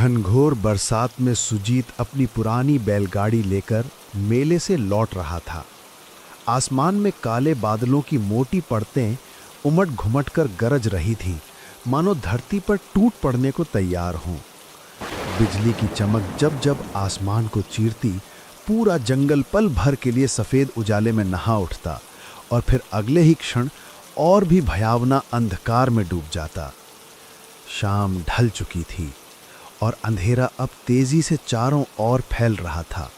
घनघोर बरसात में सुजीत अपनी पुरानी बैलगाड़ी लेकर मेले से लौट रहा था। आसमान में काले बादलों की मोटी परतें उमड़ घुमट कर गरज रही थीं, मानो धरती पर टूट पड़ने को तैयार हों। बिजली की चमक जब जब आसमान को चीरती, पूरा जंगल पल भर के लिए सफ़ेद उजाले में नहा उठता और फिर अगले ही क्षण और भी भयावना अंधकार में डूब जाता। शाम ढल चुकी थी और अंधेरा अब तेजी से चारों ओर फैल रहा था।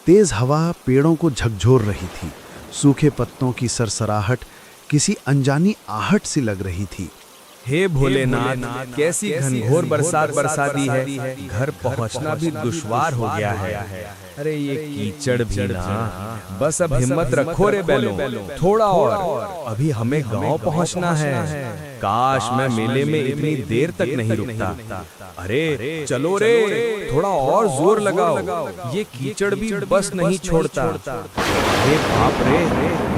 तेज हवा पेड़ों को झकझोर रही थी। सूखे पत्तों की सरसराहट किसी अनजानी आहट सी लग रही थी। हे भोलेनाथ, कैसी घनघोर बरसात बरसा दी है, घर पहुंचना भी दुश्वार हो गया है। अरे ये कीचड़ भी ना, बस अब हिम्मत रखो रे बैलों, थोड़ा और, अभी हमें गांव पहुंचना है। काश मैं मेले में इतनी देर तक नहीं रुकता। अरे चलो रे, थोड़ा और जोर लगाओ, ये कीचड़ भी बस नहीं छोड़ता। अरे बाप रे,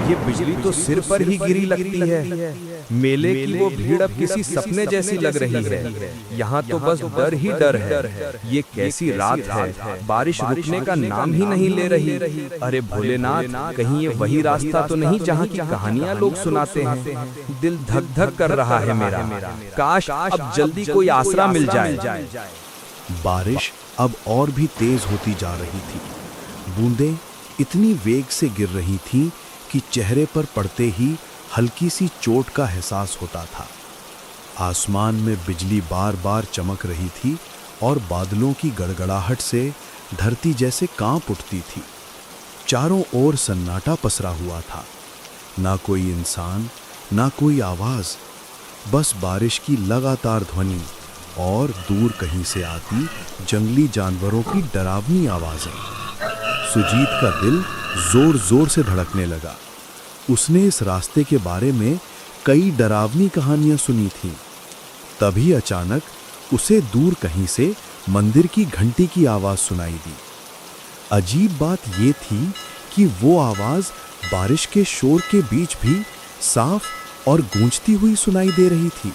ये बिजली तो सिर पर ही गिरी लगती है। मेले की वो भीड़ अब किसी सपने जैसी लग रही है। यहाँ तो बस डर ही डर है। ये कैसी रात है, बारिश रुकने का नाम ही नहीं ले रही। अरे भोलेनाथ, कहीं ये वही रास्ता तो नहीं जहाँ की कहानियाँ लोग सुनाते हैं। दिल धक धक कर रहा है मेरा। काश अब जल्दी कोई आसरा मिल जाए। बारिश अब और भी तेज होती जा रही थी। बूंदें इतनी वेग से गिर रही थीं कि चेहरे पर पड़ते ही हल्की सी चोट का एहसास होता था। आसमान में बिजली बार बार चमक रही थी और बादलों की गड़गड़ाहट से धरती जैसे कांप उठती थी। चारों ओर सन्नाटा पसरा हुआ था। ना कोई इंसान, ना कोई आवाज, बस बारिश की लगातार ध्वनि और दूर कहीं से आती जंगली जानवरों की डरावनी आवाजें। सुजीत का दिल जोर जोर से धड़कने लगा। उसने इस रास्ते के बारे में कई डरावनी कहानियां सुनी थीं। तभी अचानक उसे दूर कहीं से मंदिर की घंटी की आवाज सुनाई दी। अजीब बात ये थी कि वो आवाज बारिश के शोर के बीच भी साफ और गूंजती हुई सुनाई दे रही थी।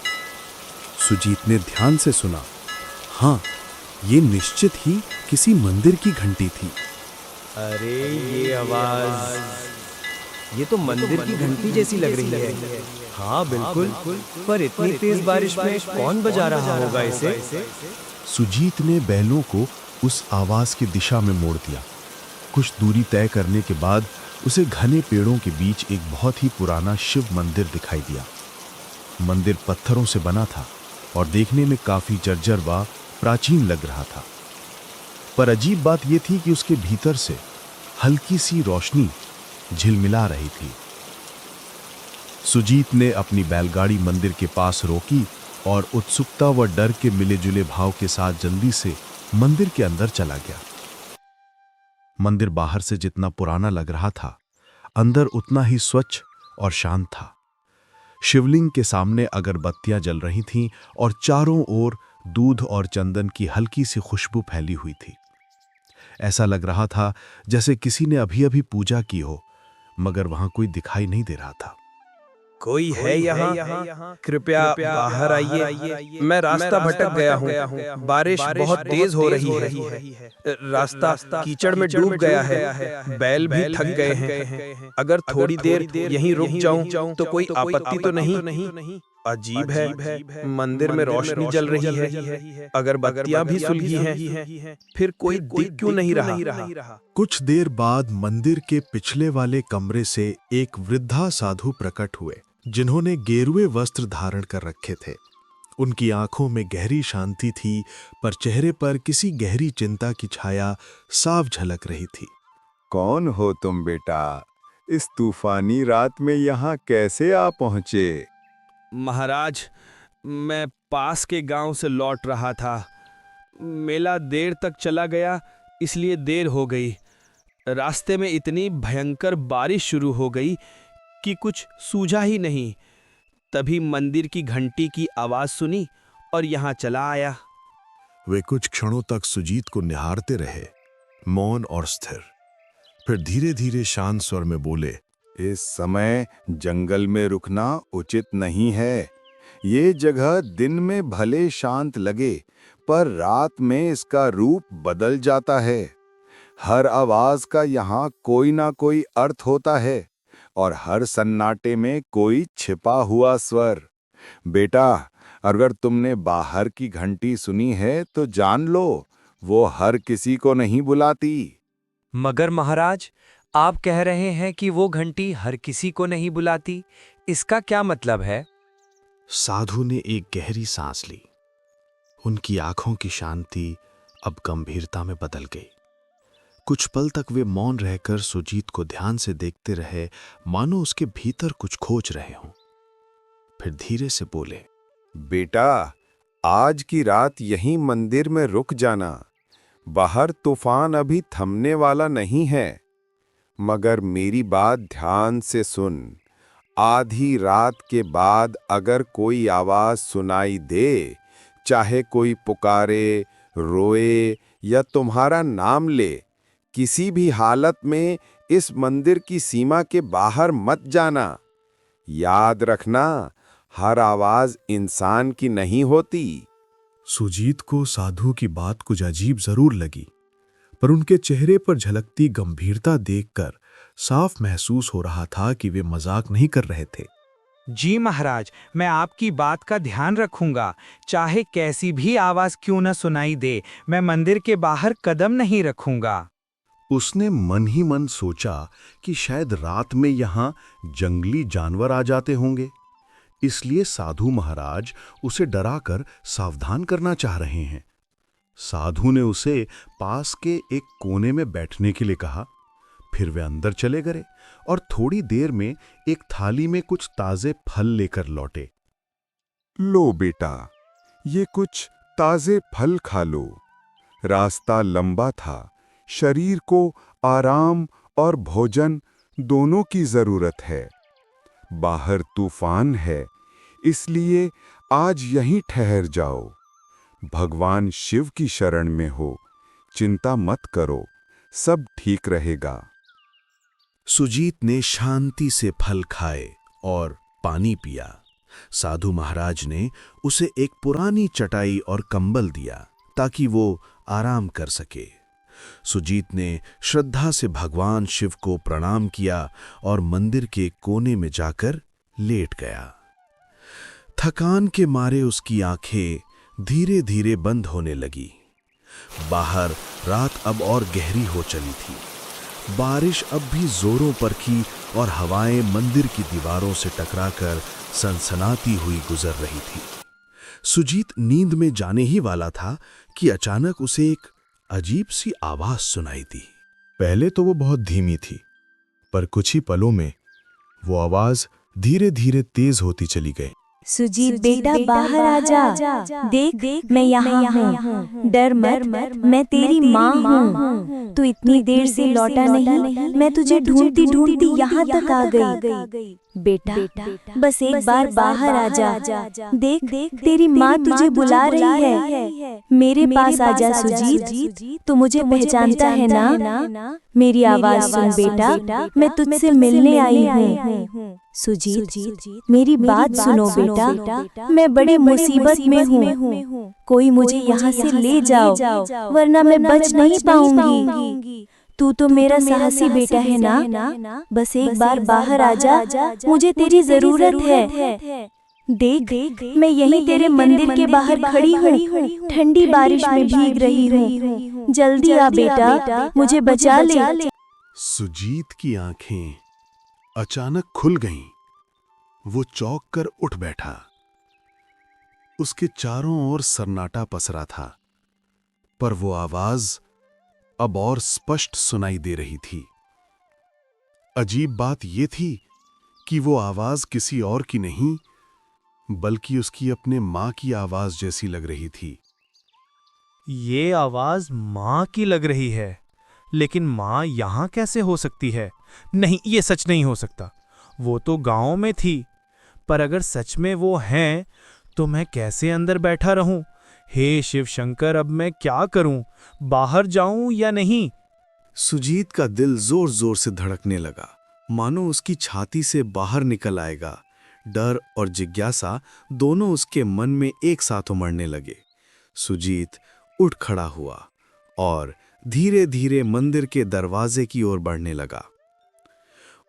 सुजीत ने ध्यान से सुना। हाँ, ये निश्चित ही किसी मंदिर की घंटी थी। अरे ये आवाज, ये तो मंदिर की घंटी जैसी लग रही है। हाँ बिल्कुल, पर इतनी तेज बारिश में कौन बजा रहा होगा इसे? सुजीत ने बैलों को उस आवाज की दिशा में मोड़ दिया। कुछ दूरी तय करने के बाद उसे घने पेड़ों के बीच एक बहुत ही पुराना शिव मंदिर दिखाई दिया। मंदिर पत्थरों से बना था और देखने में काफी जर्जर व प्राचीन लग रहा था। पर अजीब बात यह थी कि उसके भीतर से हल्की सी रोशनी झिलमिला रही थी। सुजीत ने अपनी बैलगाड़ी मंदिर के पास रोकी और उत्सुकता व डर के मिले जुले भाव के साथ जल्दी से मंदिर के अंदर चला गया। मंदिर बाहर से जितना पुराना लग रहा था, अंदर उतना ही स्वच्छ और शांत था। शिवलिंग के सामने अगरबत्तियां जल रही थीं और चारों ओर दूध और चंदन की हल्की सी खुशबू फैली हुई थी। ऐसा लग रहा था जैसे किसी ने अभी अभी पूजा की हो, मगर वहां कोई दिखाई नहीं दे रहा था। कोई है यहाँ? कृपया बाहर आइए, मैं रास्ता भटक गया हूँ। बारिश बहुत तेज हो रही है। रास्ता कीचड़ में डूब गया है। बैल भी थक गए हैं। अगर थोड़ी देर यहीं रुक जाऊं तो कोई आपत्ति तो नहीं? अजीब है, मंदिर में रोशनी जल रही है, अगरबत्तियां भी सुलगी हैं, फिर कोई दिख क्यों नहीं रहा? कुछ देर बाद मंदिर के पिछले वाले कमरे से एक वृद्धा साधु प्रकट हुए, जिन्होंने गेरुए वस्त्र धारण कर रखे थे। उनकी आंखों में गहरी शांति थी, पर चेहरे पर किसी गहरी चिंता की छाया साफ झलक रही थी। कौन हो तुम बेटा? इस तूफानी रात में यहाँ कैसे आ पहुँचे? महाराज, मैं पास के गांव से लौट रहा था। मेला देर तक चला गया, इसलिए देर हो गई। रास्ते में इतनी भयंकर बारिश शुरू हो गई कि कुछ सूझा ही नहीं। तभी मंदिर की घंटी की आवाज सुनी और यहाँ चला आया। वे कुछ क्षणों तक सुजीत को निहारते रहे, मौन और स्थिर। फिर धीरे धीरे शांत स्वर में बोले, इस समय जंगल में रुकना उचित नहीं है। ये जगह दिन में भले शांत लगे, पर रात में इसका रूप बदल जाता है। हर आवाज का यहाँ कोई ना कोई अर्थ होता है और हर सन्नाटे में कोई छिपा हुआ स्वर। बेटा, अगर तुमने बाहर की घंटी सुनी है तो जान लो, वो हर किसी को नहीं बुलाती। मगर महाराज, आप कह रहे हैं कि वो घंटी हर किसी को नहीं बुलाती, इसका क्या मतलब है? साधु ने एक गहरी सांस ली। उनकी आंखों की शांति अब गंभीरता में बदल गई। कुछ पल तक वे मौन रहकर सुजीत को ध्यान से देखते रहे, मानो उसके भीतर कुछ खोज रहे हों। फिर धीरे से बोले, बेटा, आज की रात यहीं मंदिर में रुक जाना। बाहर तूफान अभी थमने वाला नहीं है, मगर मेरी बात ध्यान से सुन। आधी रात के बाद अगर कोई आवाज सुनाई दे, चाहे कोई पुकारे, रोए या तुम्हारा नाम ले, किसी भी हालत में इस मंदिर की सीमा के बाहर मत जाना। याद रखना, हर आवाज इंसान की नहीं होती। सुजीत को साधु की बात कुछ अजीब जरूर लगी, पर उनके चेहरे पर झलकती गंभीरता देखकर साफ महसूस हो रहा था कि वे मजाक नहीं कर रहे थे। जी महाराज, मैं आपकी बात का ध्यान रखूंगा। चाहे कैसी भी आवाज क्यों न सुनाई दे, मैं मंदिर के बाहर कदम नहीं रखूंगा। उसने मन ही मन सोचा कि शायद रात में यहां जंगली जानवर आ जाते होंगे, इसलिए साधु महाराज उसे डराकर सावधान करना चाह रहे हैं। साधु ने उसे पास के एक कोने में बैठने के लिए कहा। फिर वे अंदर चले गए और थोड़ी देर में एक थाली में कुछ ताजे फल लेकर लौटे। लो बेटा, ये कुछ ताजे फल खा लो। रास्ता लंबा था, शरीर को आराम और भोजन दोनों की जरूरत है। बाहर तूफान है, इसलिए आज यहीं ठहर जाओ। भगवान शिव की शरण में हो, चिंता मत करो, सब ठीक रहेगा। सुजीत ने शांति से फल खाए और पानी पिया। साधु महाराज ने उसे एक पुरानी चटाई और कंबल दिया ताकि वो आराम कर सके। सुजीत ने श्रद्धा से भगवान शिव को प्रणाम किया और मंदिर के कोने में जाकर लेट गया। थकान के मारे उसकी आंखें धीरे धीरे बंद होने लगी। बाहर रात अब और गहरी हो चली थी। बारिश अब भी जोरों पर की और हवाएं मंदिर की दीवारों से टकराकर सनसनाती हुई गुजर रही थी। सुजीत नींद में जाने ही वाला था कि अचानक उसे एक अजीब सी आवाज सुनाई दी। पहले तो वो बहुत धीमी थी, पर कुछ ही पलों में वो आवाज धीरे धीरे तेज होती चली गई। सुजीत बेटा, बाहर आ जा। देख मैं यहाँ हूँ, डर मत, मैं तेरी माँ हूँ। तू इतनी देर से लौटा नहीं, मैं तुझे ढूंढती ढूंढती यहाँ तक आ गई। बेटा, बस एक बार बाहर आ जा। देख तेरी माँ तुझे बुला रही है। मेरे पास आ जा सुजीत, तू मुझे पहचानता है ना? मेरी आवाज सुन बेटा, मैं तुझसे मिलने आई हूँ। सुजीत, मेरी बात सुनो बेटा, मैं बड़ी मुसीबत में हूँ। कोई मुझे यहाँ से ले जाओ, वरना मैं बच नहीं पाऊंगी। तू तो मेरा साहसी बेटा है ना? बस एक बार बाहर आ जा, मुझे तेरी जरूरत है। देख मैं यहीं तेरे मंदिर के बाहर खड़ी हूँ, ठंडी बारिश में भीग रही हूँ। जल्दी आ बेटा, मुझे बचा ले। सुजीत की आंखें अचानक खुल गईं। वो चौंक कर उठ बैठा। उसके चारों ओर सन्नाटा पसरा था, पर वो आवाज अब और स्पष्ट सुनाई दे रही थी। अजीब बात यह थी कि वो आवाज किसी और की नहीं, बल्कि उसकी अपने मां की आवाज जैसी लग रही थी। ये आवाज माँ की लग रही है, लेकिन माँ यहाँ कैसे हो सकती है? नहीं, ये सच नहीं हो सकता। वो तो गांव में थी, पर अगर सच में वो हैं, तो मैं कैसे अंदर बैठा रहूं? हे शिव शंकर, अब मैं क्या करूं? बाहर जाऊं या नहीं? सुजीत का दिल जोर जोर से धड़कने लगा, मानो उसकी छाती से बाहर निकल आएगा। डर और जिज्ञासा दोनों उसके मन में एक साथ उमड़ने लगे। सुजीत उठ खड़ा हुआ और धीरे धीरे मंदिर के दरवाजे की ओर बढ़ने लगा।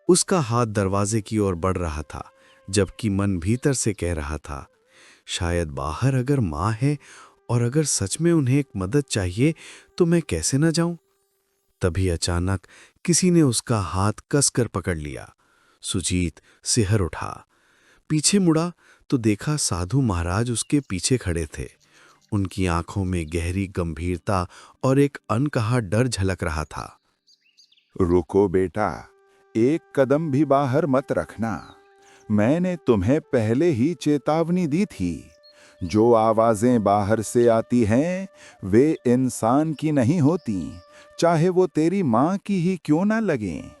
उसका हाथ दरवाजे की ओर बढ़ रहा था, जबकि मन भीतर से कह रहा था, शायद बाहर अगर माँ है और अगर सच में उन्हें एक मदद चाहिए तो मैं कैसे न जाऊं। तभी अचानक किसी ने उसका हाथ कसकर पकड़ लिया। सुजीत सिहर उठा, पीछे मुड़ा तो देखा साधु महाराज उसके पीछे खड़े थे। उनकी आंखों में गहरी गंभीरता और एक अनकहा डर झलक रहा था। रुको बेटा, एक कदम भी बाहर मत रखना। मैंने तुम्हें पहले ही चेतावनी दी थी। जो आवाजें बाहर से आती हैं वे इंसान की नहीं होती, चाहे वो तेरी माँ की ही क्यों ना लगें।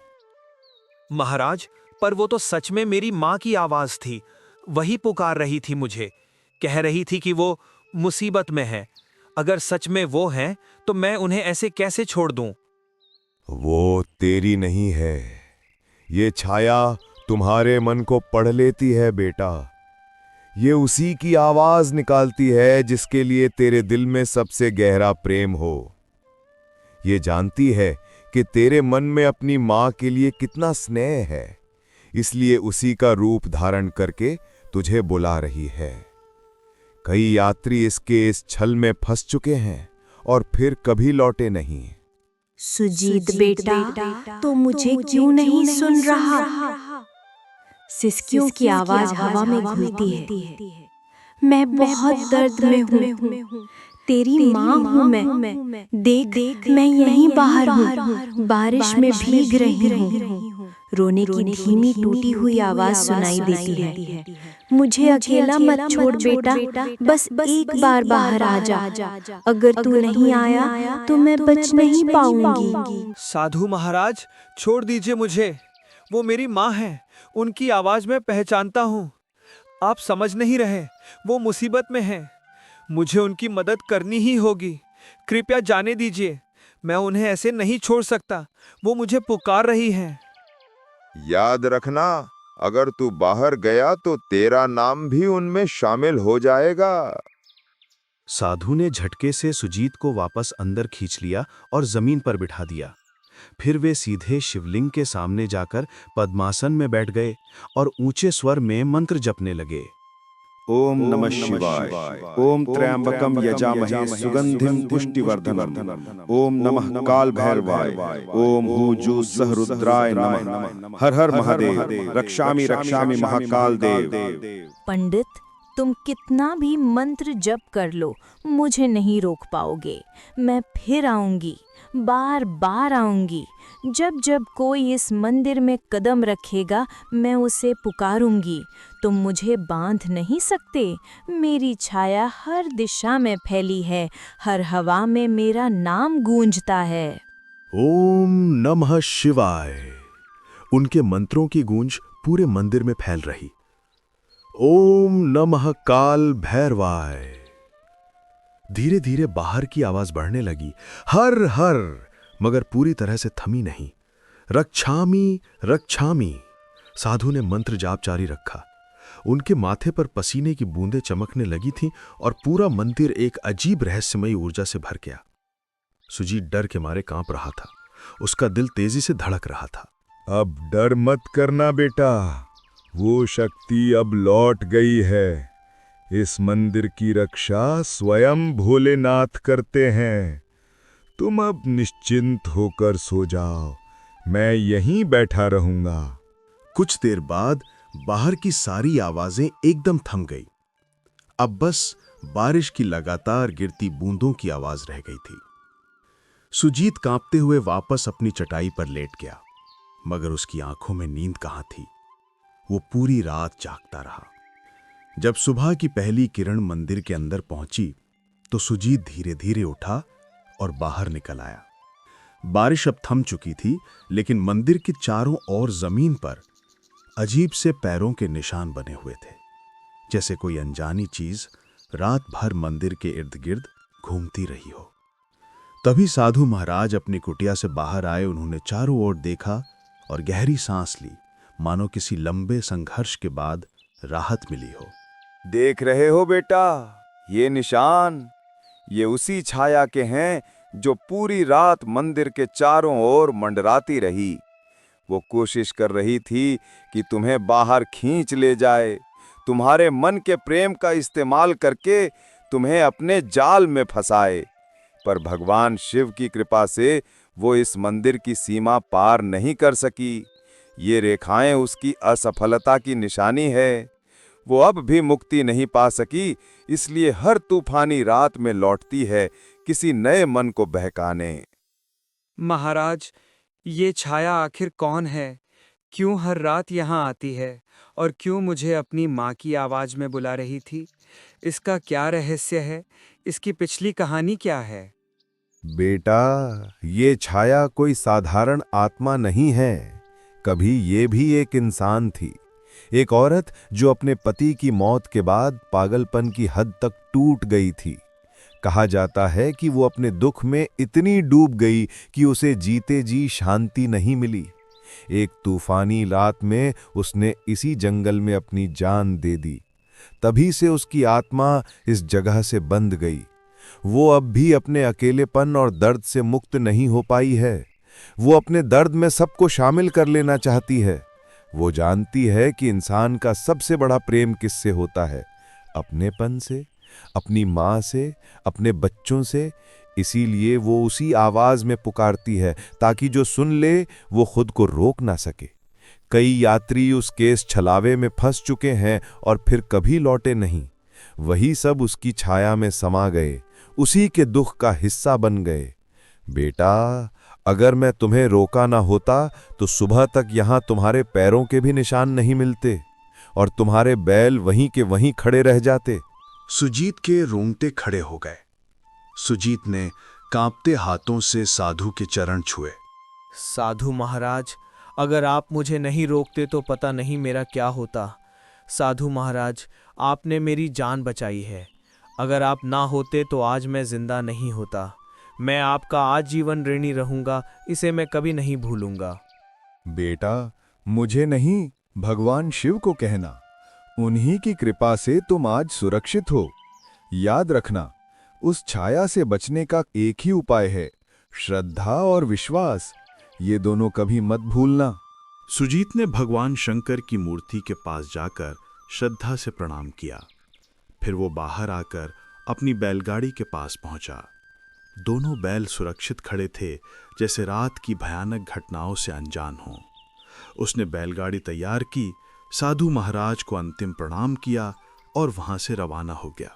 महाराज, पर वो तो सच में मेरी माँ की आवाज थी। वही पुकार रही थी मुझे, कह रही थी कि वो मुसीबत में है। अगर सच में वो हैं तो मैं उन्हें ऐसे कैसे छोड़ दूं? वो तेरी नहीं है, ये छाया तुम्हारे मन को पढ़ लेती है बेटा। ये उसी की आवाज निकालती है जिसके लिए तेरे दिल में सबसे गहरा प्रेम हो। ये जानती है कि तेरे मन में अपनी माँ के लिए कितना स्नेह है, इसलिए उसी का रूप धारण करके तुझे बुला रही है। कई यात्री इसके इस छल में फंस चुके हैं और फिर कभी लौटे नहीं। सुजीत बेटा, तो मुझे क्यों नहीं सुन रहा? सिसकियों की आवाज हवा में घुलती है। मैं बहुत दर्द में हूँ। तेरी माँ हूँ मैं। देख, मैं यहीं बाहर हूँ, बारिश में भीग रही हूँ। रोने की धीमी टूटी हुई आवाज सुनाई देती है। मुझे अकेला मत छोड़ बेटा, बस एक बार बाहर आ जा। अगर तू नहीं आया तो मैं बच नहीं पाऊंगी। साधु महाराज, छोड़ दीजिए मुझे। वो मेरी माँ है, उनकी आवाज मैं पहचानता हूँ। आप समझ नहीं रहे, वो मुसीबत में हैं। मुझे उनकी मदद करनी ही होगी। कृपया जाने दीजिए, मैं उन्हें ऐसे नहीं छोड़ सकता। वो मुझे पुकार रही हैं। याद रखना, अगर तू बाहर गया तो तेरा नाम भी उनमें शामिल हो जाएगा। साधु ने झटके से सुजीत को वापस अंदर खींच लिया और जमीन पर बिठा दिया। फिर वे सीधे शिवलिंग के सामने जाकर पद्मासन में बैठ गए और ऊंचे स्वर में मंत्र जपने लगे। ओम नमः शिवाय। ओम त्र्यंबकम यजामहे सुगंधिम पुष्टिवर्धनम। ओम नमः काल भैरवाय। ओम हुजु सह रुद्राय नमः। हर हर महादेव। रक्षामि रक्षामि महाकाल देव। पंडित, तुम कितना भी मंत्र जप कर लो, मुझे नहीं रोक पाओगे। मैं फिर आऊंगी, बार बार आऊंगी। जब जब कोई इस मंदिर में कदम रखेगा मैं उसे पुकारूंगी। तुम मुझे बांध नहीं सकते। मेरी छाया हर दिशा में फैली है, हर हवा में मेरा नाम गूंजता है। ओम नमः शिवाय। उनके मंत्रों की गूंज पूरे मंदिर में फैल रही। ओम नमः काल भैरवाय। धीरे धीरे बाहर की आवाज बढ़ने लगी, हर हर, मगर पूरी तरह से थमी नहीं। रक्षामि रक्षामि। साधु ने मंत्र जाप जारी रखा। उनके माथे पर पसीने की बूंदें चमकने लगी थीं और पूरा मंदिर एक अजीब रहस्यमयी ऊर्जा से भर गया। सुजीत डर के मारे कांप रहा था, उसका दिल तेजी से धड़क रहा था। अब डर मत करना बेटा, वो शक्ति अब लौट गई है। इस मंदिर की रक्षा स्वयं भोलेनाथ करते हैं। तुम अब निश्चिंत होकर सो जाओ, मैं यहीं बैठा रहूंगा। कुछ देर बाद बाहर की सारी आवाजें एकदम थम गई। अब बस बारिश की लगातार गिरती बूंदों की आवाज रह गई थी। सुजीत कांपते हुए वापस अपनी चटाई पर लेट गया, मगर उसकी आंखों में नींद कहां थी। वो पूरी रात जागता रहा। जब सुबह की पहली किरण मंदिर के अंदर पहुंची तो सुजीत धीरे धीरे उठा और बाहर निकल आया। बारिश अब थम चुकी थी, लेकिन मंदिर के चारों ओर जमीन पर अजीब से पैरों के निशान बने हुए थे, जैसे कोई अनजानी चीज रात भर मंदिर के इर्द गिर्द घूमती रही हो। तभी साधु महाराज अपनी कुटिया से बाहर आए। उन्होंने चारों ओर देखा और गहरी सांस ली, मानो किसी लंबे संघर्ष के बाद राहत मिली हो। देख रहे हो बेटा, ये निशान, ये उसी छाया के हैं जो पूरी रात मंदिर के चारों ओर मंडराती रही। वो कोशिश कर रही थी कि तुम्हें बाहर खींच ले जाए, तुम्हारे मन के प्रेम का इस्तेमाल करके तुम्हें अपने जाल में फंसाए। पर भगवान शिव की कृपा से वो इस मंदिर की सीमा पार नहीं कर सकी। ये रेखाएं उसकी असफलता की निशानी है। वो अब भी मुक्ति नहीं पा सकी, इसलिए हर तूफानी रात में लौटती है किसी नए मन को बहकाने। महाराज, ये छाया आखिर कौन है? क्यों हर रात यहाँ आती है और क्यों मुझे अपनी माँ की आवाज में बुला रही थी? इसका क्या रहस्य है? इसकी पिछली कहानी क्या है? बेटा, ये छाया कोई साधारण आत्मा नहीं है। कभी ये भी एक इंसान थी, एक औरत जो अपने पति की मौत के बाद पागलपन की हद तक टूट गई थी। कहा जाता है कि वो अपने दुख में इतनी डूब गई कि उसे जीते जी शांति नहीं मिली। एक तूफानी रात में उसने इसी जंगल में अपनी जान दे दी। तभी से उसकी आत्मा इस जगह से बंध गई। वो अब भी अपने अकेलेपन और दर्द से मुक्त नहीं हो पाई है। वो अपने दर्द में सबको शामिल कर लेना चाहती है। वो जानती है कि इंसान का सबसे बड़ा प्रेम किससे होता है? अपनेपन से, अपनी माँ से, अपने बच्चों से। इसीलिए वो उसी आवाज में पुकारती है ताकि जो सुन ले वो खुद को रोक ना सके। कई यात्री उस केस छलावे में फंस चुके हैं और फिर कभी लौटे नहीं। वही सब उसकी छाया में समा गए, उसी के दुख का हिस्सा बन गए। बेटा, अगर मैं तुम्हें रोका ना होता तो सुबह तक यहां तुम्हारे पैरों के भी निशान नहीं मिलते और तुम्हारे बैल वहीं के वहीं खड़े रह जाते। सुजीत के रोंगटे खड़े हो गए। सुजीत ने कांपते हाथों से साधु के चरण छुए। साधु महाराज, अगर आप मुझे नहीं रोकते तो पता नहीं मेरा क्या होता। साधु महाराज, आपने मेरी जान बचाई है। अगर आप ना होते तो आज मैं जिंदा नहीं होता। मैं आपका आजीवन ऋणी रहूंगा, इसे मैं कभी नहीं भूलूंगा। बेटा, मुझे नहीं, भगवान शिव को कहना। उन्हीं की कृपा से तुम आज सुरक्षित हो। याद रखना, उस छाया से बचने का एक ही उपाय है, श्रद्धा और विश्वास। ये दोनों कभी मत भूलना। सुजीत ने भगवान शंकर की मूर्ति के पास जाकर श्रद्धा से प्रणाम किया। फिर वो बाहर आकर अपनी बैलगाड़ी के पास पहुंचा। दोनों बैल सुरक्षित खड़े थे, जैसे रात की भयानक घटनाओं से अनजान हों। उसने बैलगाड़ी तैयार की, साधु महाराज को अंतिम प्रणाम किया और वहां से रवाना हो गया।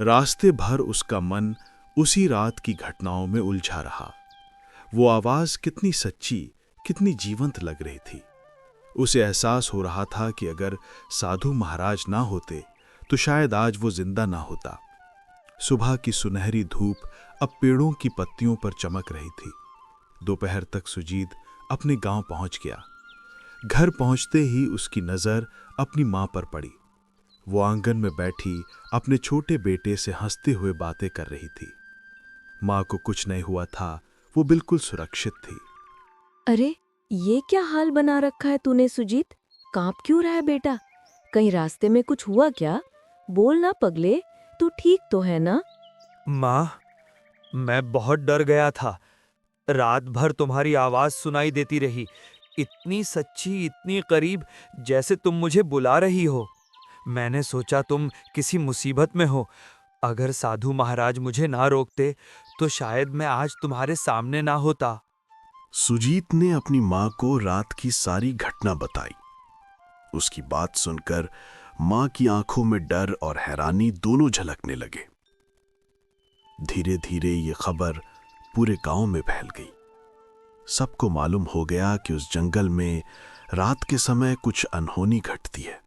रास्ते भर उसका मन उसी रात की घटनाओं में उलझा रहा। वो आवाज कितनी सच्ची, कितनी जीवंत लग रही थी। उसे एहसास हो रहा था कि अगर साधु महाराज ना होते तो शायद आज वो जिंदा ना होता। सुबह की सुनहरी धूप अब पेड़ों की पत्तियों पर चमक रही थी। दोपहर तक सुजीत अपने गांव पहुंच गया। घर पहुंचते ही उसकी नजर अपनी मां पर पड़ी। वो आंगन में बैठी अपने छोटे बेटे से हंसते हुए बातें कर रही थी। मां को कुछ नहीं हुआ था, वो बिल्कुल सुरक्षित थी। अरे, ये क्या हाल बना रखा है तूने सुजीत? कांप क्यों रहा है बेटा? कहीं रास्ते में कुछ हुआ क्या? बोल ना पगले, तू ठीक तो है ना? माँ, मैं बहुत डर गया था। रात भर तुम्हारी आवाज सुनाई देती रही, इतनी सच्ची, इतनी करीब, जैसे तुम मुझे बुला रही हो। मैंने सोचा तुम किसी मुसीबत में हो। अगर साधु महाराज मुझे ना रोकते तो शायद मैं आज तुम्हारे सामने ना होता। सुजीत ने अपनी मां को रात की सारी घटना बताई। उसकी बात सुनकर मां की आंखों में डर और हैरानी दोनों झलकने लगे। धीरे धीरे ये खबर पूरे गांव में फैल गई। सबको मालूम हो गया कि उस जंगल में रात के समय कुछ अनहोनी घटती है।